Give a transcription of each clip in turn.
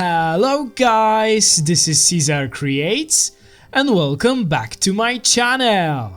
Hello guys, this is Caesar Creates and welcome back to my channel.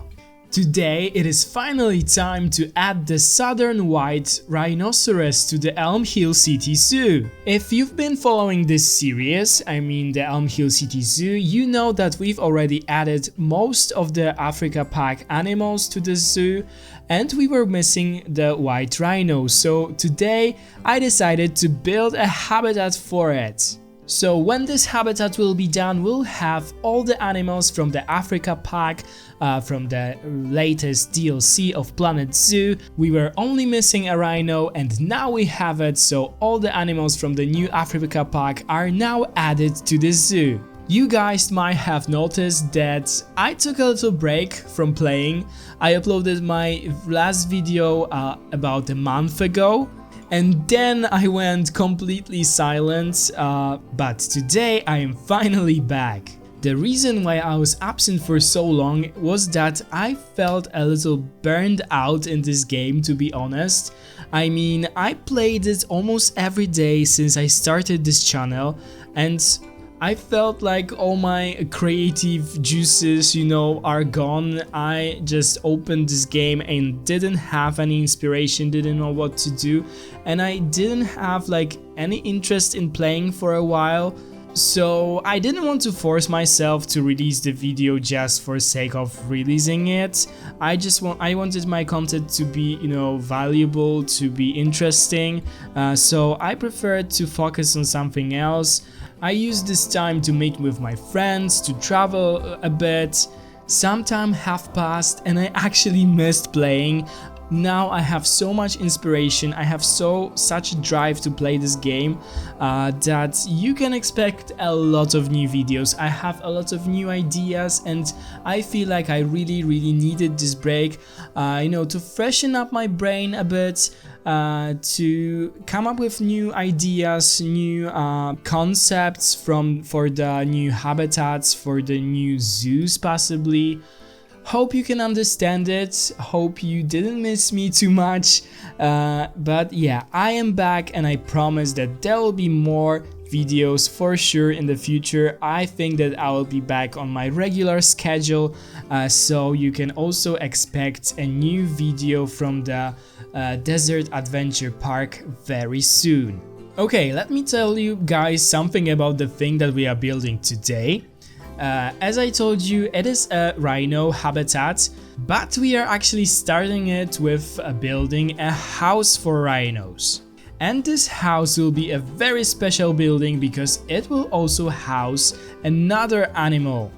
Today it is finally time to add the Southern White Rhinoceros to the Elm Hill City Zoo. If you've been following this series, the Elm Hill City Zoo, you know that we've already added most of the Africa pack animals to the zoo and we were missing the white rhino, so today I decided to build a habitat for it. So when this habitat will be done, we'll have all the animals from the Africa pack, from the latest DLC of Planet Zoo. We were only missing a rhino and now we have it, so all the animals from the new Africa pack are now added to the zoo. You guys might have noticed that I took a little break from playing. I uploaded my last video about a month ago. And then I went completely silent, but today I am finally back. The reason why I was absent for so long was that I felt a little burned out in this game, to be honest. I played it almost every day since I started this channel and I felt like all my creative juices, are gone. I just opened this game and didn't have any inspiration, didn't know what to do, and I didn't have any interest in playing for a while. So I didn't want to force myself to release the video just for sake of releasing it. I wanted my content to be, valuable, to be interesting. So I preferred to focus on something else. I used this time to meet with my friends, to travel a bit. Some time have passed and I actually missed playing. Now I have so much inspiration, I have such a drive to play this game that you can expect a lot of new videos. I have a lot of new ideas and I feel like I really needed this break, to freshen up my brain a bit, to come up with new ideas, new concepts for the new habitats, for the new zoos possibly. Hope you can understand it, hope you didn't miss me too much, but yeah, I am back and I promise that there will be more videos for sure in the future. I think that I will be back on my regular schedule, so you can also expect a new video from the Desert Adventure Park very soon. Okay, let me tell you guys something about the thing that we are building today. As I told you, it is a rhino habitat, but we are actually starting it with building a house for rhinos. And this house will be a very special building because it will also house another animal.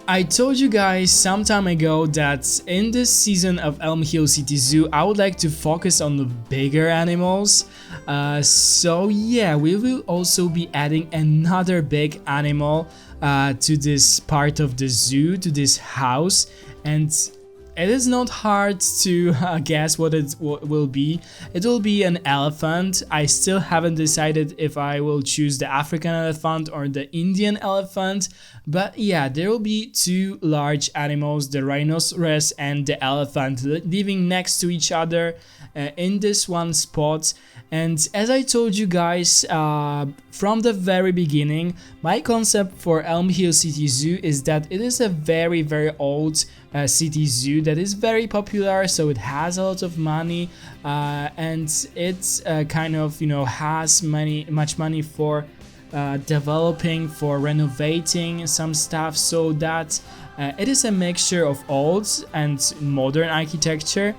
I told you guys some time ago that in this season of Elm Hill City Zoo I would like to focus on the bigger animals, so yeah, we will also be adding another big animal to this part of the zoo, to this house, and it is not hard to guess what it will be. It will be an elephant. I still haven't decided if I will choose the African elephant or the Indian elephant, but yeah, there will be two large animals, the rhinoceros and the elephant, living next to each other in this one spot. And as I told you guys from the very beginning, my concept for Elm Hill City Zoo is that it is a very old city zoo that is very popular, so it has a lot of money and it has much money for developing, for renovating some stuff, so that it is a mixture of old and modern architecture.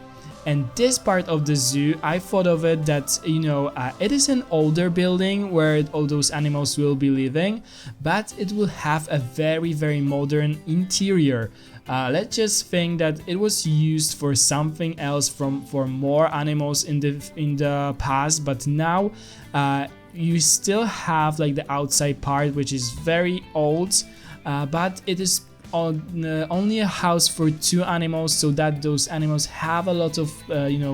And this part of the zoo, I thought of it that, it is an older building where all those animals will be living, but it will have a very modern interior. Let's just think that it was used for something else, for more animals in the past, but now you still have the outside part, which is very old, but it is only a house for two animals, so that those animals have a lot of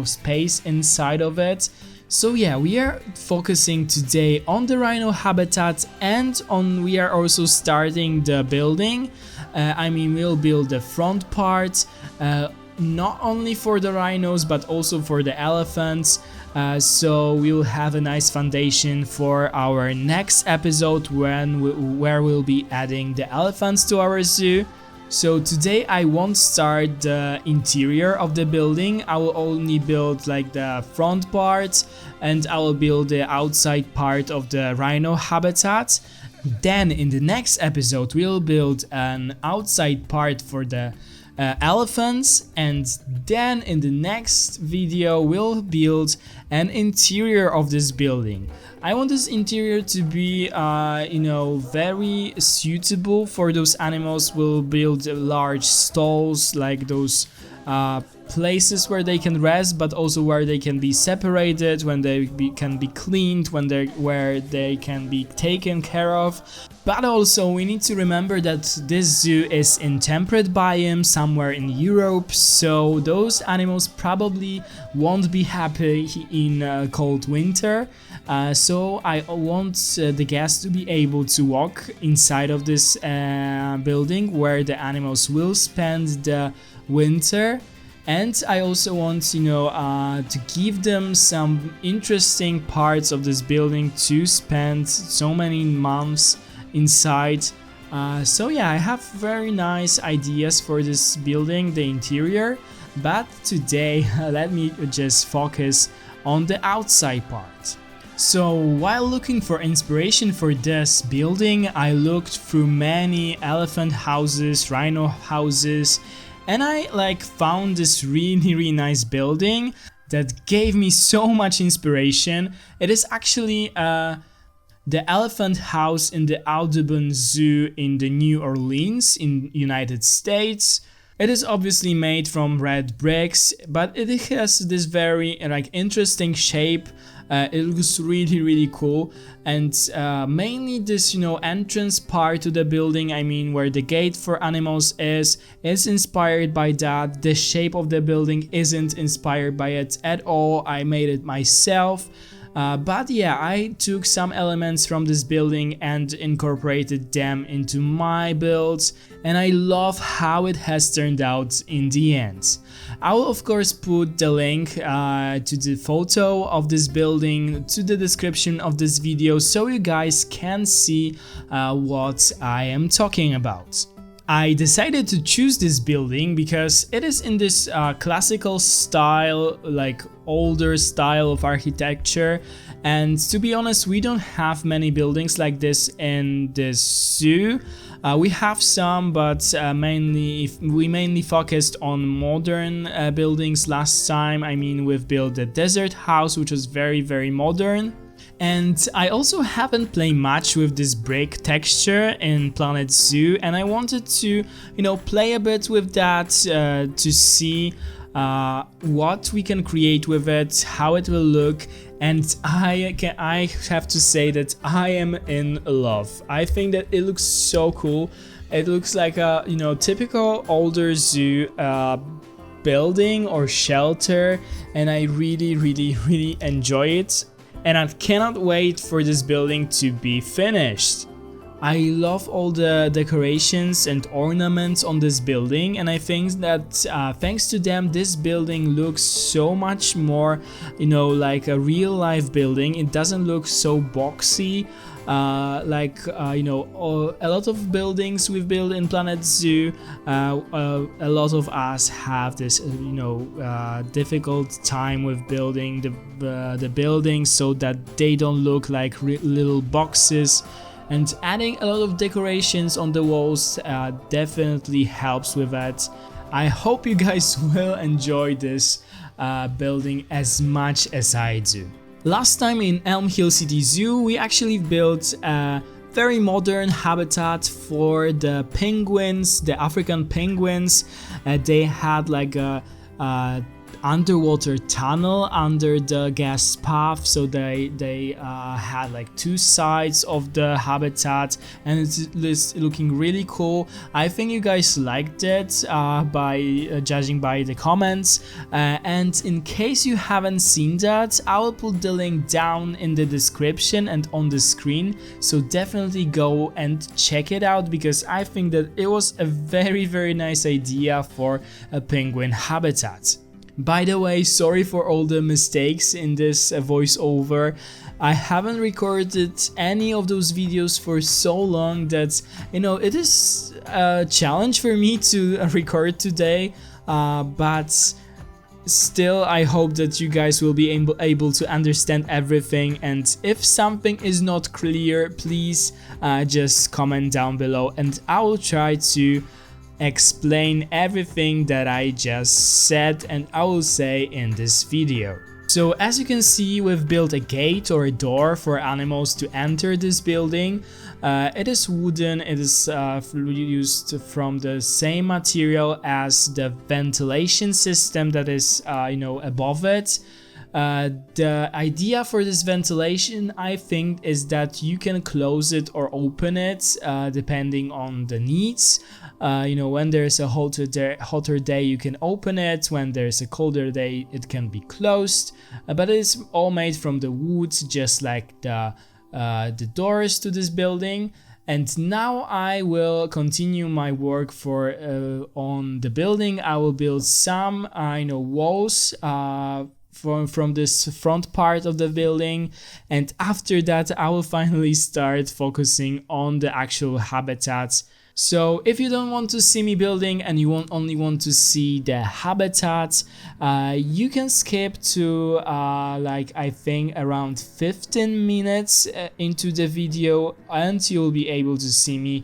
space inside of it. So yeah, we are focusing today on the rhino habitat and we are also starting the building. We'll build the front part, not only for the rhinos but also for the elephants. so we will have a nice foundation for our next episode where we'll be adding the elephants to our zoo. So today I won't start the interior of the building. I will only build like the front part, and I will build the outside part of the rhino habitat. Then in the next episode we'll build an outside part for the elephants, and then in the next video we'll build an interior of this building. I want this interior to be very suitable for those animals. We'll build large stalls, like those places where they can rest, but also where they can be separated, when they can be cleaned, where they can be taken care of. But also we need to remember that this zoo is in temperate biome somewhere in Europe, so those animals probably won't be happy in cold winter. So I want the guests to be able to walk inside of this building where the animals will spend the winter. And I also want, to give them some interesting parts of this building to spend so many months inside. So yeah, I have very nice ideas for this building, the interior, but today let me just focus on the outside part. So while looking for inspiration for this building, I looked through many elephant houses, rhino houses, and I found this really nice building that gave me so much inspiration. It is actually the elephant house in the Audubon Zoo in the New Orleans in United States. It is obviously made from red bricks, but it has this very interesting shape. It looks really cool, and mainly this entrance part to the building, I mean where the gate for animals is inspired by that. The shape of the building isn't inspired by it at all. I made it myself. But yeah, I took some elements from this building and incorporated them into my builds, and I love how it has turned out in the end. I will of course put the link to the photo of this building to the description of this video, so you guys can see what I am talking about. I decided to choose this building because it is in this classical style, older style of architecture, and to be honest, we don't have many buildings like this in this zoo. We have some, but we mainly focused on modern buildings last time. I mean, we've built the desert house, which was very modern. And I also haven't played much with this brick texture in Planet Zoo, and I wanted to, play a bit with that to see what we can create with it, how it will look, and I have to say that I am in love. I think that it looks so cool. It looks like a typical older zoo building or shelter, and I really enjoy it. And I cannot wait for this building to be finished. I love all the decorations and ornaments on this building, and I think that thanks to them this building looks so much more like a real life building. It doesn't look so boxy a lot of buildings we've built in Planet Zoo. A lot of us have this difficult time with building the buildings so that they don't look like little boxes. And adding a lot of decorations on the walls definitely helps with that. I hope you guys will enjoy this building as much as I do. Last time in Elm Hill City Zoo, we actually built a very modern habitat for the penguins, the African penguins. They had like a underwater tunnel under the gas path, so they had like two sides of the habitat, and it's looking really cool. I think you guys liked it by judging by the comments, and in case you haven't seen that, I will put the link down in the description and on the screen, so definitely go and check it out, because I think that it was a very nice idea for a penguin habitat. By the way, sorry for all the mistakes in this voiceover. I haven't recorded any of those videos for so long that, it is a challenge for me to record today, but still I hope that you guys will be able to understand everything, and if something is not clear, please just comment down below and I will try to explain everything that I just said and I will say in this video. So as you can see, we've built a gate or a door for animals to enter this building. It is wooden, it is used from the same material as the ventilation system that is above it. The idea for this ventilation, I think, is that you can close it or open it depending on the needs. When there's a hotter day, you can open it. When there's a colder day, it can be closed. But it's all made from the wood, just like the doors to this building. And now I will continue my work on the building. I will build some walls from this front part of the building, and after that I will finally start focusing on the actual habitats. So if you don't want to see me building and you only want to see the habitat, you can skip to I think around 15 minutes into the video, and you'll be able to see me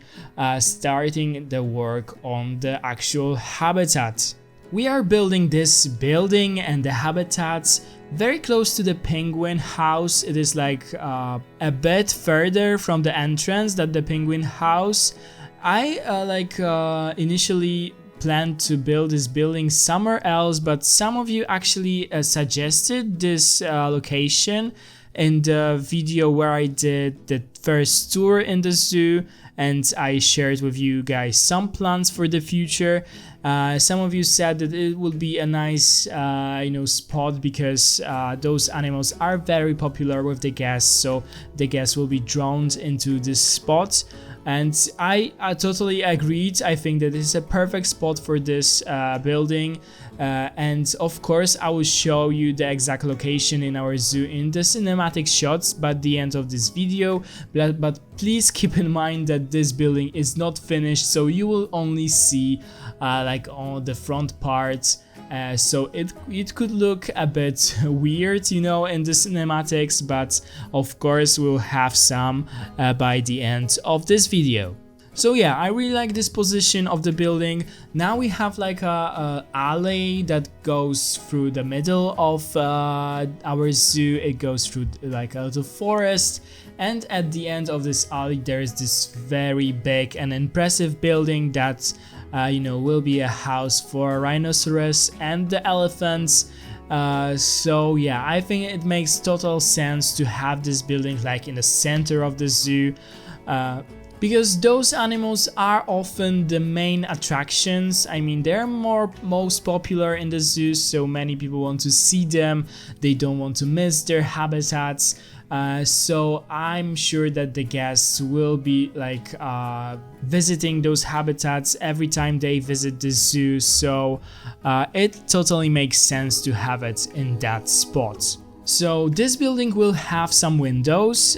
starting the work on the actual habitat. We are building this building and the habitats very close to the penguin house. It is like a bit further from the entrance than the penguin house. I initially planned to build this building somewhere else, but some of you actually suggested this location in the video where I did the first tour in the zoo, and I shared with you guys some plans for the future. Some of you said that it would be a nice spot because those animals are very popular with the guests, so the guests will be drawn into this spot. And I totally agreed. I think that this is a perfect spot for this building. And of course, I will show you the exact location in our zoo in the cinematic shots by the end of this video. But please keep in mind that this building is not finished, so you will only see all the front parts. So it could look a bit weird, in the cinematics, but of course we'll have some by the end of this video. So yeah, I really like this position of the building. Now we have like a alley that goes through the middle of our zoo. It goes through like a little forest, and at the end of this alley there is this very big and impressive building that will be a house for rhinoceros and the elephants. So yeah, I think it makes total sense to have this building like in the center of the zoo, because those animals are often the main attractions. I mean, they're most popular in the zoo, so many people want to see them. They don't want to miss their habitats. So I'm sure that the guests will be visiting those habitats every time they visit the zoo, so it totally makes sense to have it in that spot. So this building will have some windows.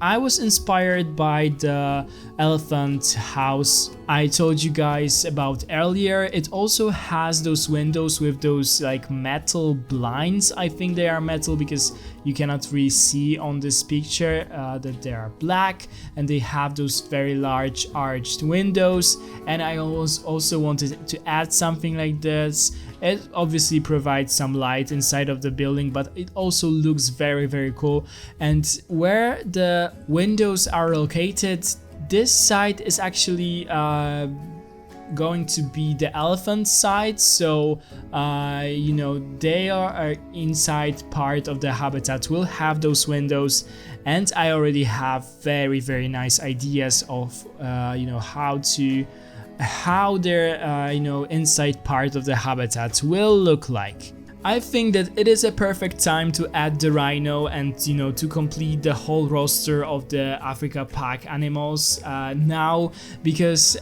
I was inspired by the elephant house I told you guys about earlier. It also has those windows with those like metal blinds. I think they are metal because you cannot really see on this picture that they are black, and they have those very large arched windows. And I also wanted to add something like this. It obviously provides some light inside of the building, but it also looks very, very cool. And where the windows are located, this side is actually going to be the elephant side, so they are inside part of the habitat will have those windows, and I already have very, very nice ideas of how their inside part of the habitat will look like. I think that it is a perfect time to add the rhino and to complete the whole roster of the Africa pack animals now, because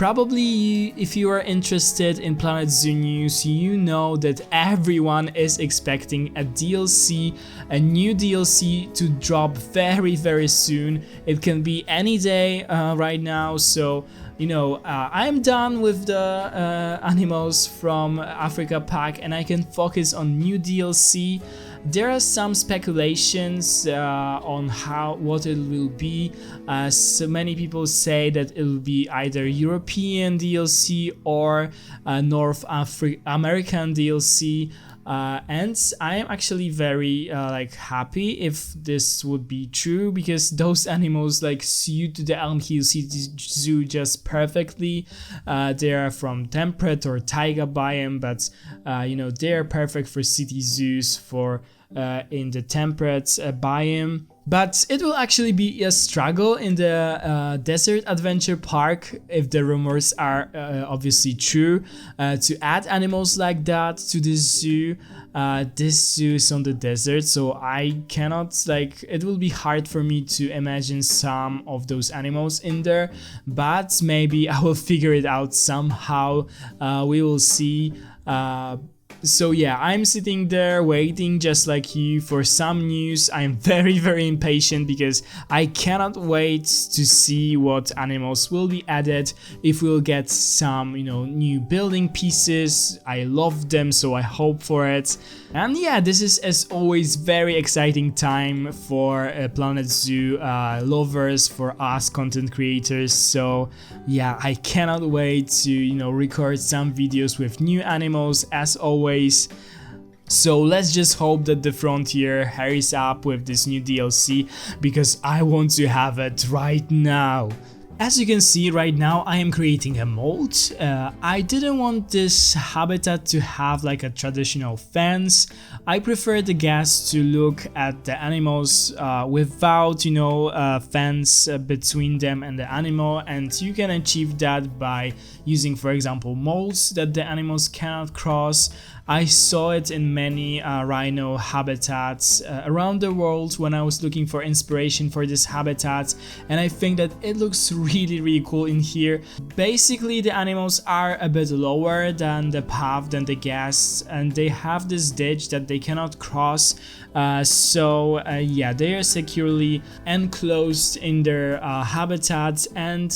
Probably if you are interested in Planet Zoo news, you know that everyone is expecting a DLC, a new DLC to drop very soon. It can be any day right now, so you know, I'm done with the animals from Africa pack and I can focus on new DLC. There are some speculations on what it will be. So many people say that it will be either European DLC or North American DLC. And I am actually very like happy if this would be true, because those animals like suit the Elm Hill City Zoo just perfectly. They are from temperate or taiga biome, but you know, they are perfect for city zoos for in the temperate biome. But it will actually be a struggle in the Desert Adventure Park, if the rumors are obviously true, to add animals like that to the zoo. This zoo is on the desert, so I cannot, like, it will be hard for me to imagine some of those animals in there, but maybe I will figure it out somehow. We will see. So yeah, I'm sitting there waiting just like you for some news. I'm very impatient because I cannot wait to see what animals will be added, if we'll get some, you know, new building pieces. I love them, so I hope for it. And yeah, this is as always very exciting time for Planet Zoo lovers, for us content creators. So yeah, I cannot wait to, you know, record some videos with new animals as always. So let's just hope that the frontier hurries up with this new DLC, because I want to have it right now. As you can see right now, I am creating a mold. I didn't want this habitat to have like a traditional fence. I prefer the guests to look at the animals without, you know, a fence between them and the animal, and you can achieve that by using, for example, molds that the animals cannot cross. I saw it in many rhino habitats around the world when I was looking for inspiration for this habitat, and I think that it looks really cool in here. Basically, the animals are a bit lower than the path than the guests, and they have this ditch that they cannot cross. Yeah, they are securely enclosed in their habitat, and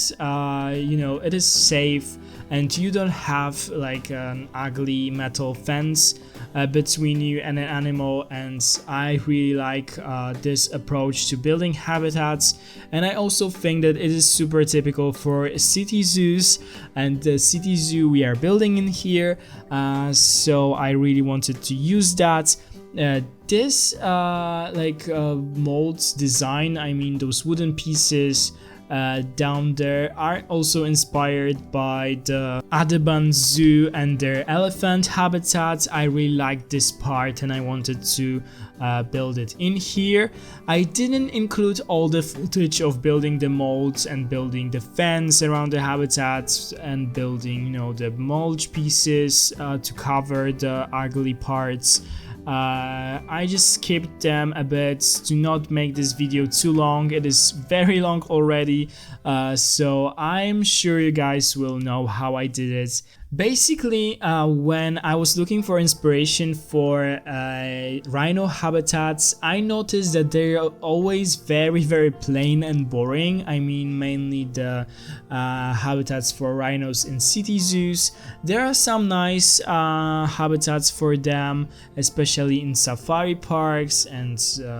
you know, it is safe, and you don't have like an ugly metal fence between you and an animal. And I really like this approach to building habitats, and I also think that it is super typical for city zoos, and the city zoo we are building in here, so I really wanted to use that. This molds design, I mean those wooden pieces down there, are also inspired by the Audubon Zoo and their elephant habitat. I really like this part and I wanted to build it in here. I didn't include all the footage of building the molds and building the fence around the habitat and building, you know, the mulch pieces to cover the ugly parts. I just skipped them a bit to not make this video too long. It is very long already, so I'm sure you guys will know how I did it. Basically, when I was looking for inspiration for rhino habitats, I noticed that they're always very plain and boring. I mean, mainly the habitats for rhinos in city zoos. There are some nice habitats for them, especially in safari parks, and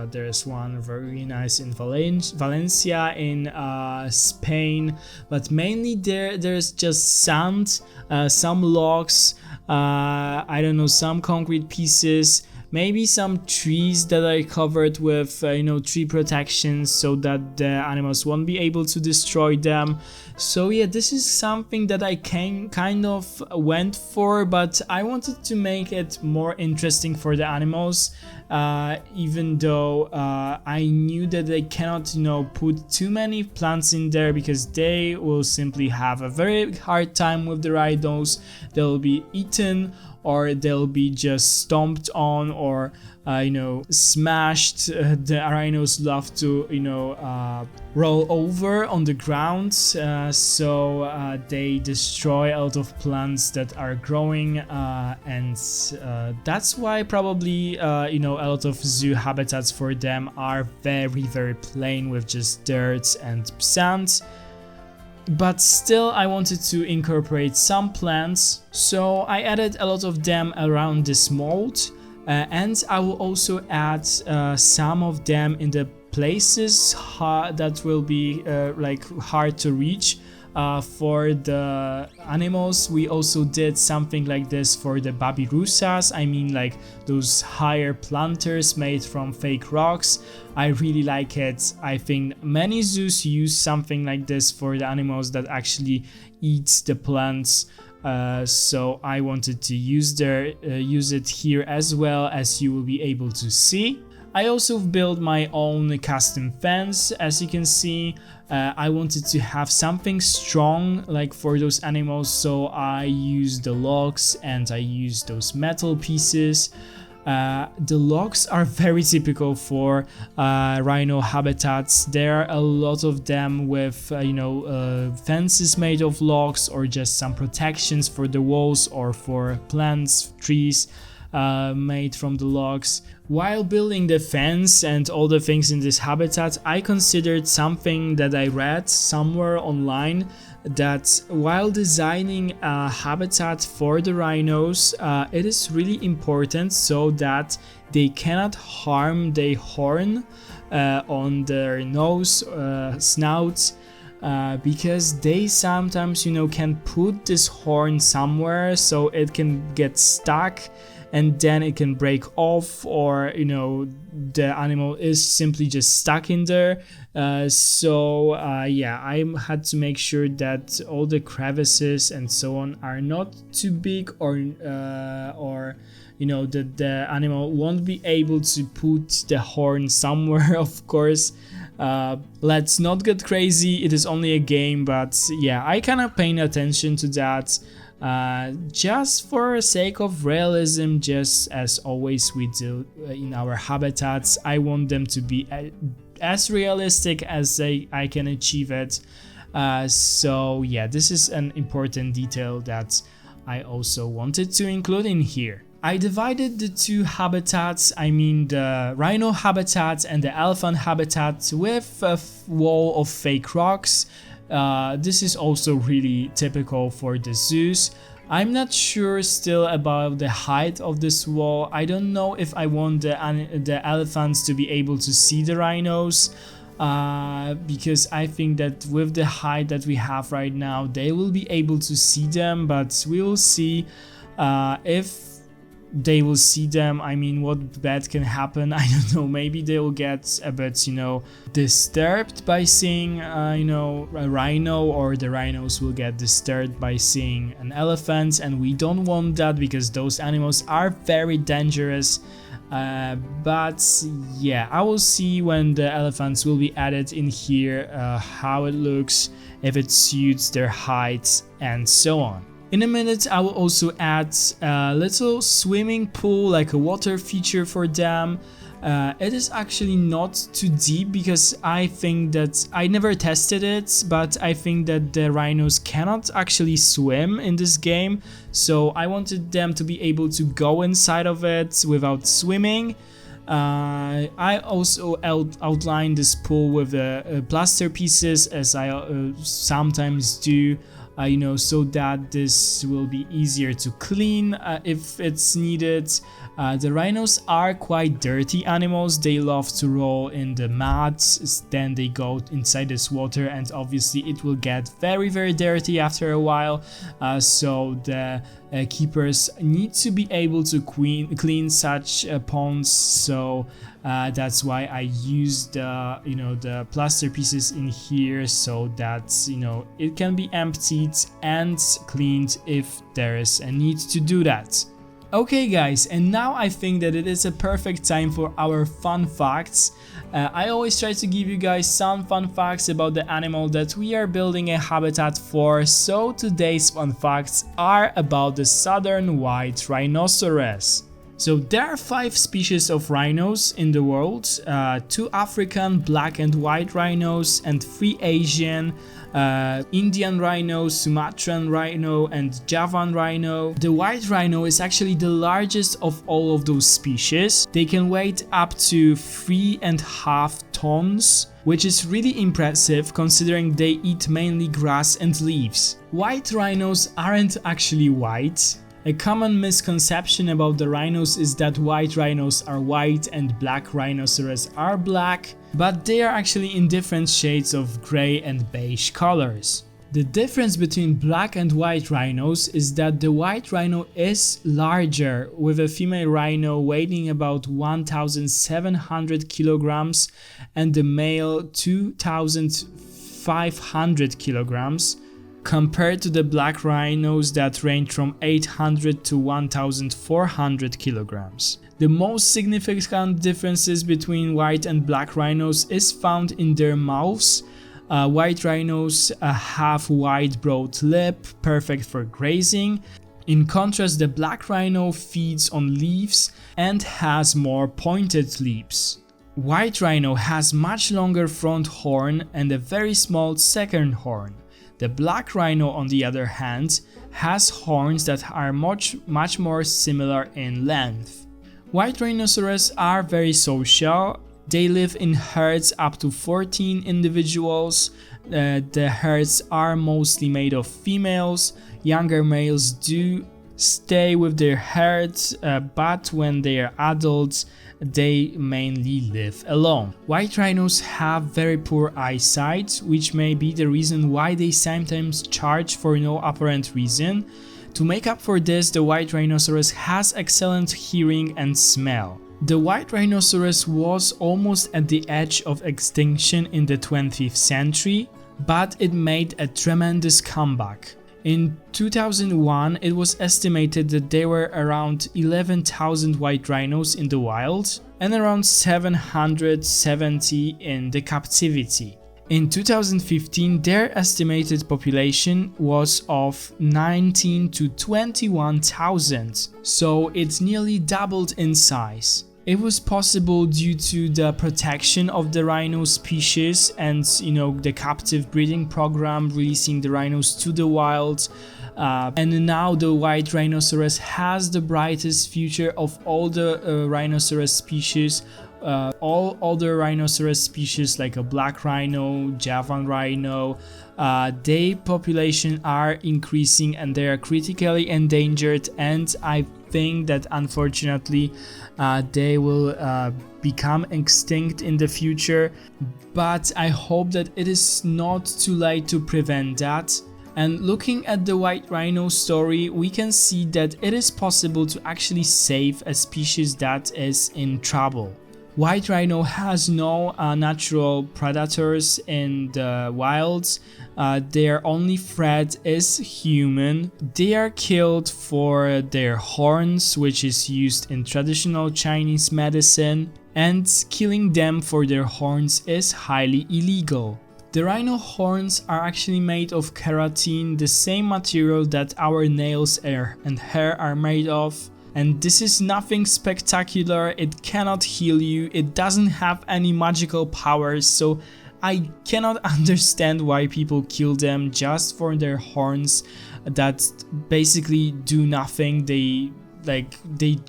there's one very nice in Valencia in Spain, but mainly there's just sand, some logs, I don't know, some concrete pieces, maybe some trees that are covered with you know, tree protection so that the animals won't be able to destroy them. So yeah, this is something that I kind of went for, but I wanted to make it more interesting for the animals, even though I knew that they cannot, you know, put too many plants in there because they will simply have a very hard time with the rhinos. They'll be eaten or they'll be just stomped on or smashed. The rhinos love to roll over on the ground, so they destroy a lot of plants that are growing, and that's why probably a lot of zoo habitats for them are very plain with just dirt and sand. But still I wanted to incorporate some plants, so I added a lot of them around this mold, and I will also add some of them in the places that will be like hard to reach. For the animals, we also did something like this for the babirusas. I mean, like those higher planters made from fake rocks. I really like it. I think many zoos use something like this for the animals that actually eat the plants. So I wanted to use it here as well, as you will be able to see. I also built my own custom fence, as you can see. I wanted to have something strong like for those animals, so I used the logs and I used those metal pieces. The logs are very typical for rhino habitats. There are a lot of them with fences made of logs, or just some protections for the walls or for plants, trees made from the logs. While building the fence and all the things in this habitat, I considered something that I read somewhere online, that while designing a habitat for the rhinos, it is really important so that they cannot harm their horn on their nose, snout, because they sometimes can put this horn somewhere so it can get stuck and then it can break off, or the animal is simply just stuck in there. Yeah, I had to make sure that all the crevices and so on are not too big, or that the animal won't be able to put the horn somewhere. Of course, let's not get crazy, it is only a game, but yeah, I kind of paying attention to that. Just for sake of realism, just as always we do in our habitats. I want them to be as realistic as I can achieve it. So yeah, this is an important detail that I also wanted to include in here. I divided the two habitats, I mean the rhino habitat and the elephant habitat, with a wall of fake rocks. This is also really typical for the zoos. I'm not sure still about the height of this wall. I don't know if I want the elephants to be able to see the rhinos, because I think that with the height that we have right now, they will be able to see them, but we will see if they will see them. I mean, what bad can happen? I don't know, maybe they will get a bit disturbed by seeing a rhino, or the rhinos will get disturbed by seeing an elephant, and we don't want that because those animals are very dangerous. But yeah, I will see when the elephants will be added in here, how it looks, if it suits their height and so on. In a minute, I will also add a little swimming pool, like a water feature for them. It is actually not too deep, because I think that I never tested it, but I think that the rhinos cannot actually swim in this game, so I wanted them to be able to go inside of it without swimming. I also outlined this pool with plaster pieces, as I sometimes do. So that this will be easier to clean if it's needed. The rhinos are quite dirty animals. They love to roll in the mud, then they go inside this water, and obviously it will get very dirty after a while. So the keepers need to be able to clean such ponds. So that's why I used the plaster pieces in here, so that it can be emptied and cleaned if there is a need to do that. Okay guys, and now I think that it is a perfect time for our fun facts. I always try to give you guys some fun facts about the animal that we are building a habitat for, so today's fun facts are about the Southern White Rhinoceros. So there are 5 species of rhinos in the world, 2 African black and white rhinos and 3 Asian, Indian rhino, Sumatran rhino and Javan rhino. The white rhino is actually the largest of all of those species. They can weigh up to 3.5 tons, which is really impressive considering they eat mainly grass and leaves. White rhinos aren't actually white. A common misconception about the rhinos is that white rhinos are white and black rhinoceros are black, but they are actually in different shades of grey and beige colors. The difference between black and white rhinos is that the white rhino is larger, with a female rhino weighing about 1,700 kilograms and the male 2,500 kilograms. Compared to the black rhinos that range from 800 to 1,400 kilograms. The most significant differences between white and black rhinos is found in their mouths. White rhinos have wide broad lip, perfect for grazing. In contrast, the black rhino feeds on leaves and has more pointed lips. White rhino has much longer front horn and a very small second horn. The black rhino, on the other hand, has horns that are much more similar in length. White rhinoceros are very social. They live in herds up to 14 individuals. The herds are mostly made of females. Younger males do stay with their herds, but when they are adults, they mainly live alone. White rhinos have very poor eyesight, which may be the reason why they sometimes charge for no apparent reason. To make up for this, the white rhinoceros has excellent hearing and smell. The white rhinoceros was almost at the edge of extinction in the 20th century, but it made a tremendous comeback. In 2001, it was estimated that there were around 11,000 white rhinos in the wild and around 770 in the captivity. In 2015, their estimated population was of 19 to 21,000, so it nearly doubled in size. It was possible due to the protection of the rhino species and the captive breeding program releasing the rhinos to the wild. And now the white rhinoceros has the brightest future of all the rhinoceros species. All other rhinoceros species like a black rhino, Javan rhino, their population are increasing and they are critically endangered, and I think that unfortunately they will become extinct in the future, but I hope that it is not too late to prevent that. And looking at the white rhino story, we can see that it is possible to actually save a species that is in trouble. White rhino has no natural predators in the wilds. Their only threat is human. They are killed for their horns, which is used in traditional Chinese medicine, and killing them for their horns is highly illegal. The rhino horns are actually made of keratin, the same material that our nails and hair are made of. And this is nothing spectacular, it cannot heal you, it doesn't have any magical powers, so I cannot understand why people kill them just for their horns that basically do nothing. They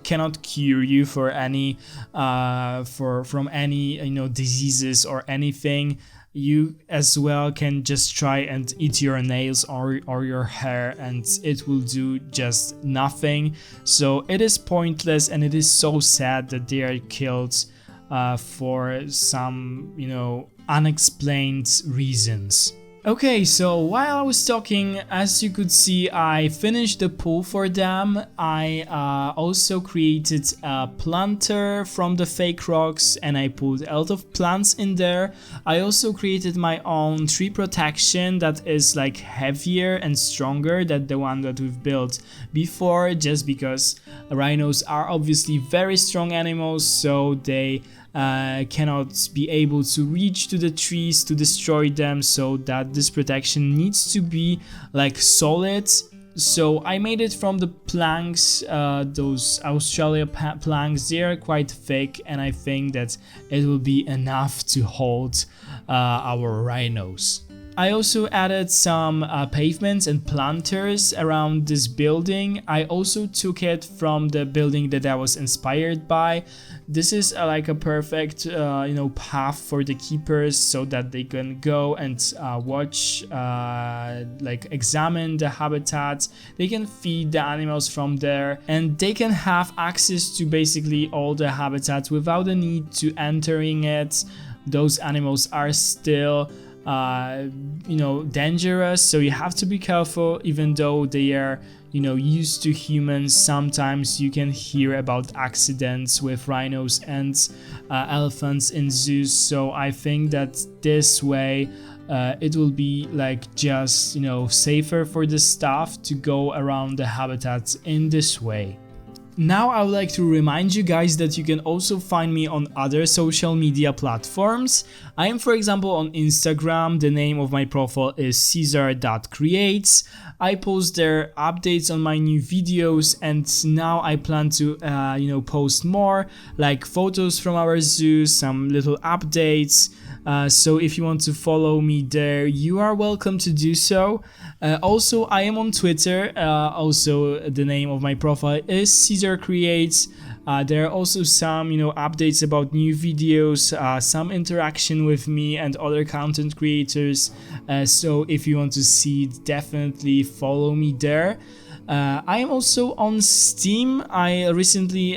cannot cure you for any from any diseases or anything. You as well can just try and eat your nails or your hair and it will do just nothing. So it is pointless and it is so sad that they are killed for some unexplained reasons. Okay, so while I was talking, as you could see, I finished the pool for them. I also created a planter from the fake rocks and I put a lot of plants in there. I also created my own tree protection that is like heavier and stronger than the one that we've built before, just because rhinos are obviously very strong animals, so they cannot be able to reach to the trees to destroy them, so that this protection needs to be like solid. So I made it from the planks, those Australia planks. They are quite thick and I think that it will be enough to hold our rhinos. I also added some pavements and planters around this building. I also took it from the building that I was inspired by. This is like a perfect path for the keepers, so that they can go and watch, like examine the habitat. They can feed the animals from there and they can have access to basically all the habitat without the need to entering it. Those animals are still dangerous, so you have to be careful. Even though they are used to humans, sometimes you can hear about accidents with rhinos and elephants in zoos. So I think that this way it will be like just safer for the staff to go around the habitats in this way. Now I would like to remind you guys that you can also find me on other social media platforms. I am, for example, on Instagram. The name of my profile is caesar.creates. I post there updates on my new videos, and now I plan to post more like photos from our zoo, some little updates. So if you want to follow me there, you are welcome to do so. Also, I am on Twitter. Also, the name of my profile is Caesar Creates. There are also some, updates about new videos, some interaction with me and other content creators. So if you want to see it, definitely follow me there. I am also on Steam. I recently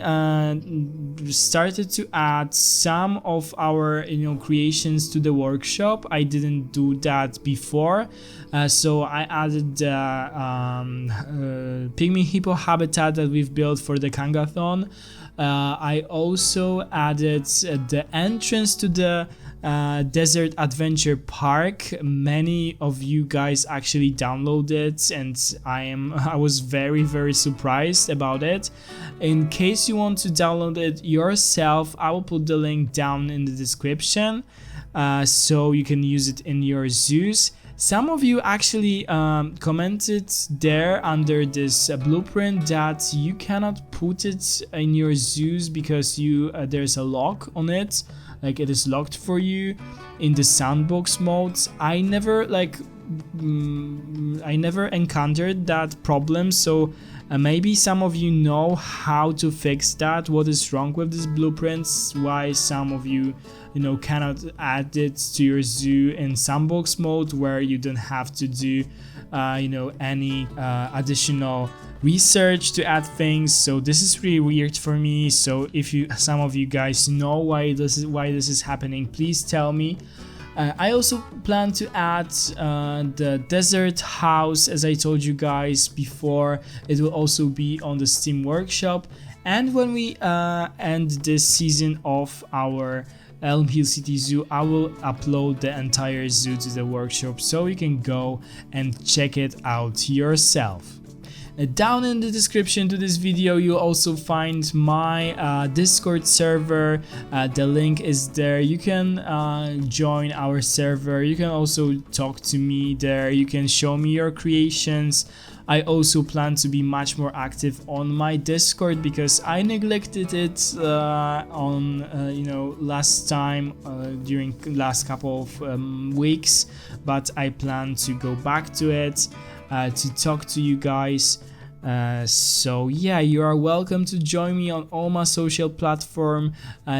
started to add some of our creations to the workshop. I didn't do that before, so I added the pygmy hippo habitat that we've built for the Kangathon. I also added the entrance to the Desert Adventure Park. Many of you guys actually downloaded, and I was very surprised about it. In case you want to download it yourself, I will put the link down in the description, so you can use it in your zoos. Some of you actually commented there under this blueprint that you cannot put it in your zoos because there's a lock on it, like it is locked for you in the sandbox mode. I never encountered that problem, so maybe some of you know how to fix that. What is wrong with these blueprints? Why some of you cannot add it to your zoo in sandbox mode, where you don't have to do any additional research to add things. So this is really weird for me. So if some of you guys know why this is happening, please tell me. I also plan to add the desert house, as I told you guys before. It will also be on the Steam Workshop, and when we end this season of our Elm Hill City Zoo, I will upload the entire zoo to the workshop, so you can go and check it out yourself. Down in the description to this video, you'll also find my Discord server. The link is there. You can join our server. You can also talk to me there. You can show me your creations. I also plan to be much more active on my Discord because I neglected it on last time during last couple of weeks, but I plan to go back to it to talk to you guys. So yeah, you are welcome to join me on all my social platform.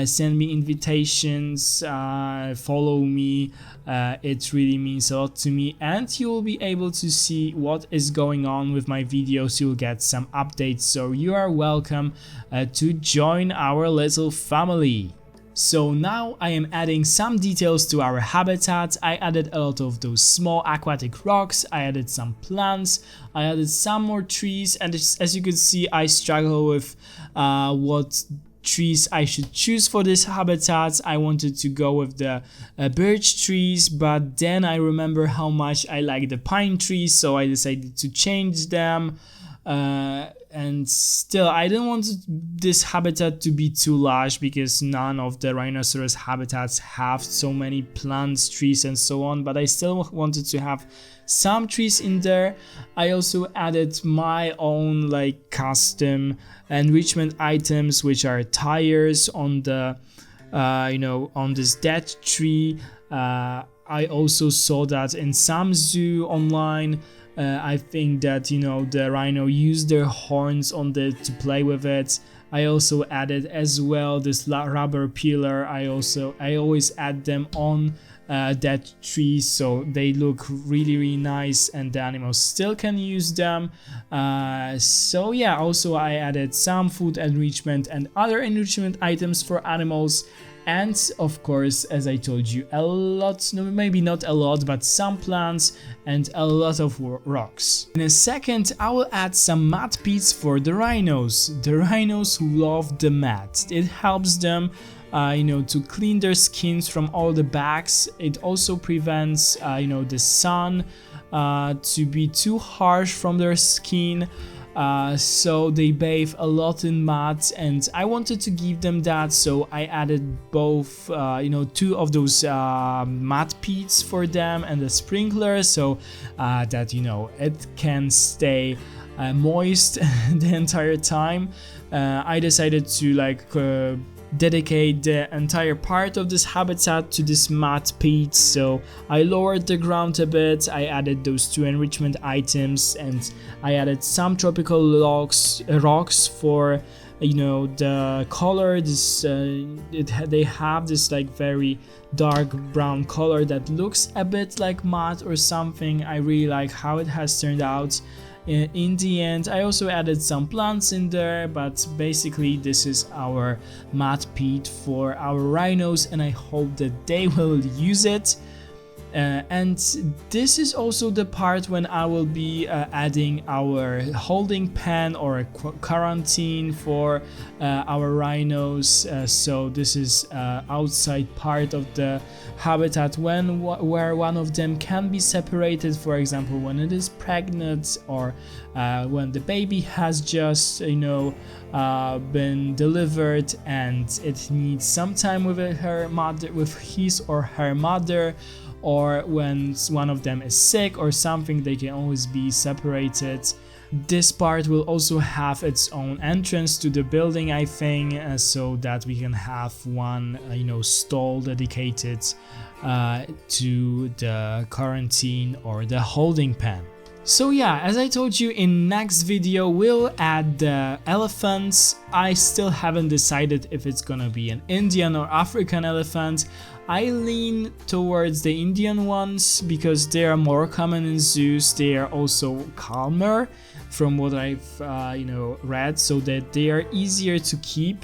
Send me invitations, follow me. It really means a lot to me, and you will be able to see what is going on with my videos. You'll get some updates, so you are welcome to join our little family. So now I am adding some details to our habitat. I added a lot of those small aquatic rocks, I added some plants, I added some more trees, and as you can see, I struggle with what trees I should choose for this habitat. I wanted to go with the birch trees, but then I remember how much I like the pine trees, so I decided to change them. And still, I didn't want this habitat to be too large because none of the rhinoceros habitats have so many plants, trees and so on, but I still wanted to have some trees in there. I also added my own like custom enrichment items, which are tires on the on this dead tree. I also saw that in some zoo online. I think that the rhino used their horns to play with it. I also added as well this rubber peeler. I always add them on that tree, so they look really nice and the animals still can use them. So yeah, also I added some food enrichment and other enrichment items for animals. And of course, as I told you, a lot, no, maybe not a lot, but some plants and a lot of rocks. In a second, I will add some mud pits for the rhinos. The rhinos love the mud. It helps them to clean their skins from all the bags. It also prevents the sun to be too harsh from their skin. So they bathe a lot in mud, and I wanted to give them that, so I added both two of those mud pits for them and a sprinkler, so that it can stay moist the entire time. I decided to dedicate the entire part of this habitat to this mud pit, so I lowered the ground a bit. I added those two enrichment items, and I added some tropical rocks for the color. They have this like very dark brown color that looks a bit like mud or something. I really like how it has turned out. In the end, I also added some plants in there, but basically this is our mud pit for our rhinos, and I hope that they will use it. And this is also the part when I will be adding our holding pen or a quarantine for our rhinos. So this is outside part of the habitat where one of them can be separated, for example when it is pregnant, or when the baby has just been delivered and it needs some time with his or her mother, or when one of them is sick or something. They can always be separated. This part will also have its own entrance to the building, I think, so that we can have one stall dedicated to the quarantine or the holding pen. So yeah, as I told you, in next video we'll add the elephants. I still haven't decided if it's gonna be an Indian or African elephant. I lean towards the Indian ones because they are more common in zoos. They are also calmer from what I've read, so that they are easier to keep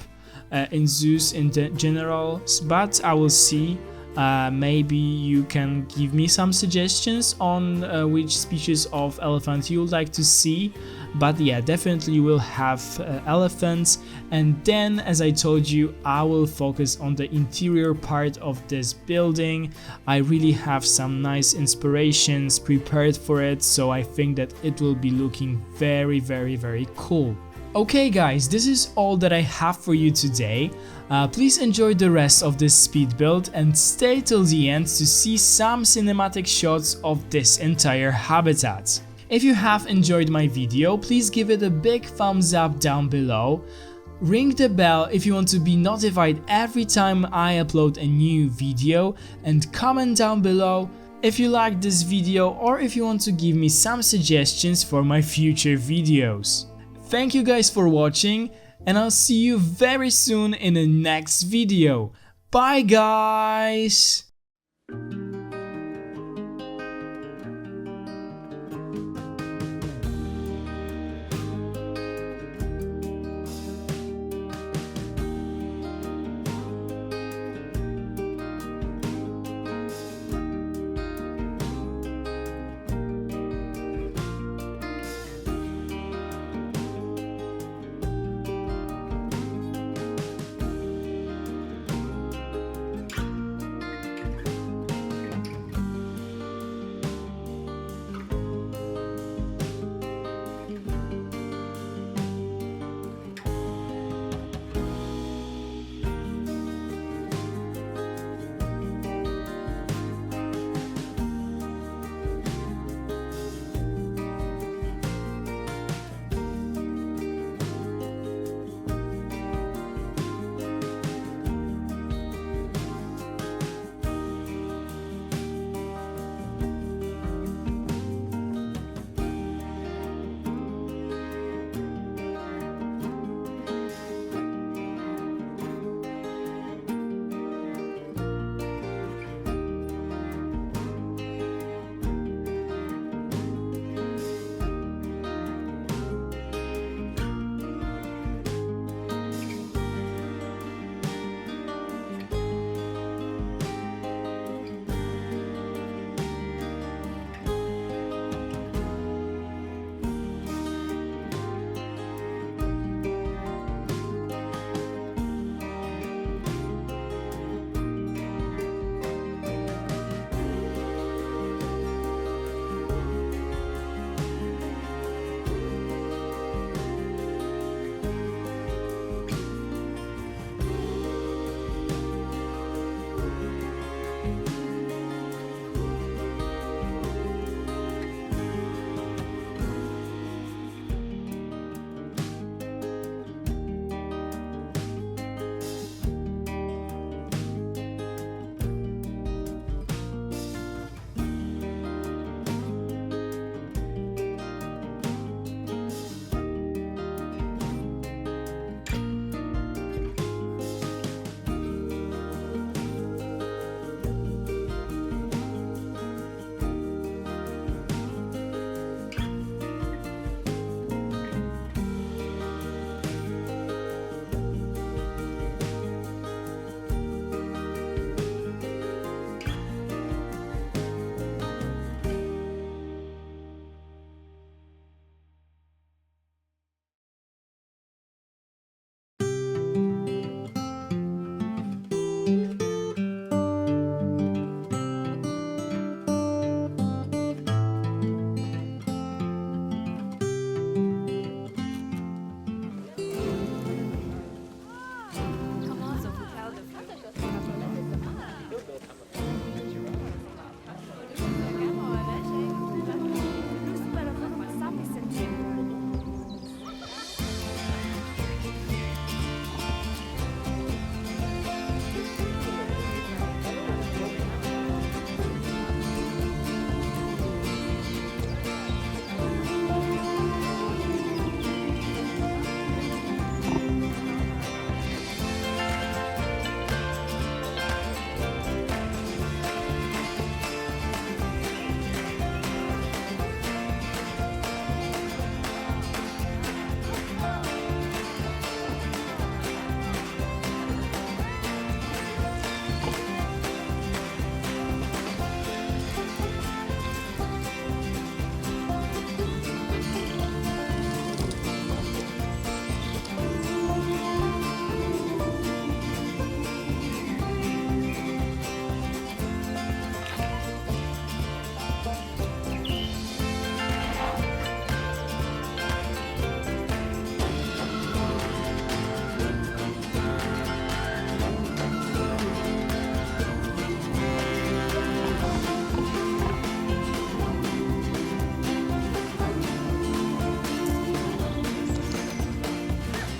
in zoos in general, but I will see. Maybe you can give me some suggestions on which species of elephant you would like to see. But yeah, definitely we'll have elephants. And then, as I told you, I will focus on the interior part of this building. I really have some nice inspirations prepared for it, so I think that it will be looking very cool. Okay guys, this is all that I have for you today. Please enjoy the rest of this speed build and stay till the end to see some cinematic shots of this entire habitat. If you have enjoyed my video, please give it a big thumbs up down below. Ring the bell if you want to be notified every time I upload a new video, and comment down below if you liked this video or if you want to give me some suggestions for my future videos. Thank you guys for watching, and I'll see you very soon in the next video. Bye guys!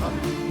Bye.